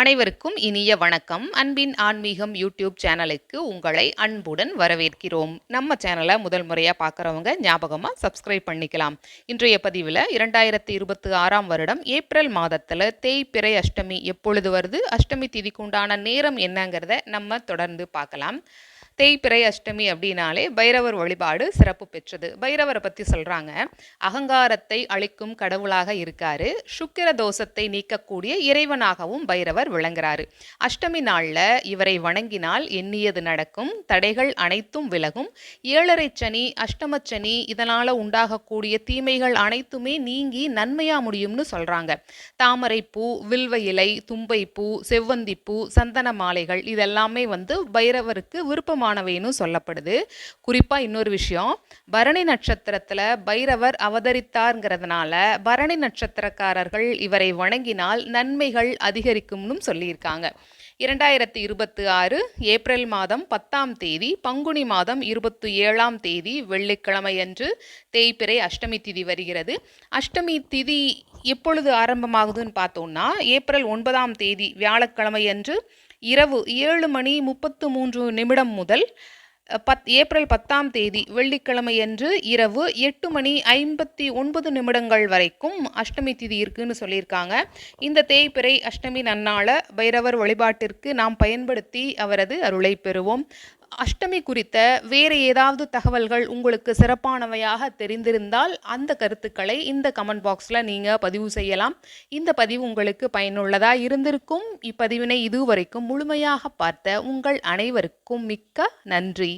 அனைவருக்கும் இனிய வணக்கம். அன்பின் ஆன்மீகம் யூடியூப் சேனலுக்கு உங்களை அன்புடன் வரவேற்கிறோம். நம்ம சேனலை முதல் முறையாக பார்க்குறவங்க ஞாபகமாக சப்ஸ்கிரைப் பண்ணிக்கலாம். இன்றைய பதிவில் 2026 வருடம் ஏப்ரல் மாதத்தில் தேய்பிறை அஷ்டமி எப்பொழுது வருது, அஷ்டமி திதிக்கு உண்டான நேரம் என்னங்கிறத நம்ம தொடர்ந்து பார்க்கலாம். தேய்பிறை அஷ்டமி அப்படின்னாலே பைரவர் வழிபாடு சிறப்பு பெற்றது. பைரவரை பற்றி சொல்கிறாங்க, அகங்காரத்தை அழிக்கும் கடவுளாக இருக்காரு, சுக்கிர தோஷத்தை நீக்கக்கூடிய இறைவனாகவும் பைரவர் விளங்குறாரு. அஷ்டமி நாளில் இவரை வணங்கினால் எண்ணியது நடக்கும், தடைகள் அனைத்தும் விலகும், ஏழரை சனி அஷ்டமச்சனி இதனால் உண்டாகக்கூடிய தீமைகள் அனைத்துமே நீங்கி நன்மையாக முடியும்னு சொல்கிறாங்க. தாமரைப்பூ, வில்வ இலை, தும்பைப்பூ, செவ்வந்திப்பூ, சந்தன மாலைகள் இதெல்லாமே பைரவருக்கு விருப்பமானவைன்னு சொல்லப்படுது. குறிப்பாக இன்னொரு விஷயம், பரணி நட்சத்திரத்தில் பைரவர் அவதரித்தார்ங்கிறதுனால பரணி நட்சத்திரக்காரர்கள் இவரை வணங்கினால் நன்மைகள் அதிகரிக்கும்னு சொல்லியிருக்காங்க. 2026 ஏப்ரல் மாதம் 10ஆம் தேதி பங்குனி மாதம் 27ஆம் தேதி வெள்ளிக்கிழமையன்று தேய்பிறை அஷ்டமி திதி வருகிறது. அஷ்டமி திதி எப்பொழுது ஆரம்பமாகுதுன்னு பார்த்தோம்னா ஏப்ரல் 9ஆம் தேதி வியாழக்கிழமையன்று இரவு 7:33 முதல் ஏப்ரல் 10ஆம் தேதி வெள்ளிக்கிழமையன்று இரவு 8:59 வரைக்கும் அஷ்டமி திதி இருக்குன்னு சொல்லியிருக்காங்க. இந்த தேய்பிறை அஷ்டமி நன்னாள பைரவர் வழிபாட்டிற்கு நாம் பயன்படுத்தி அவரது அருளை பெறுவோம். அஷ்டமி குறித்த வேறு ஏதாவது தகவல்கள் உங்களுக்கு சிறப்பானவையாக தெரிந்திருந்தால் அந்த கருத்துக்களை இந்த கமெண்ட் பாக்ஸில் நீங்கள் பதிவு செய்யலாம். இந்த பதிவு உங்களுக்கு பயனுள்ளதாக இருந்திருக்கும். இப்பதிவினை இதுவரைக்கும் முழுமையாக பார்த்த உங்கள் அனைவருக்கும் மிக்க நன்றி.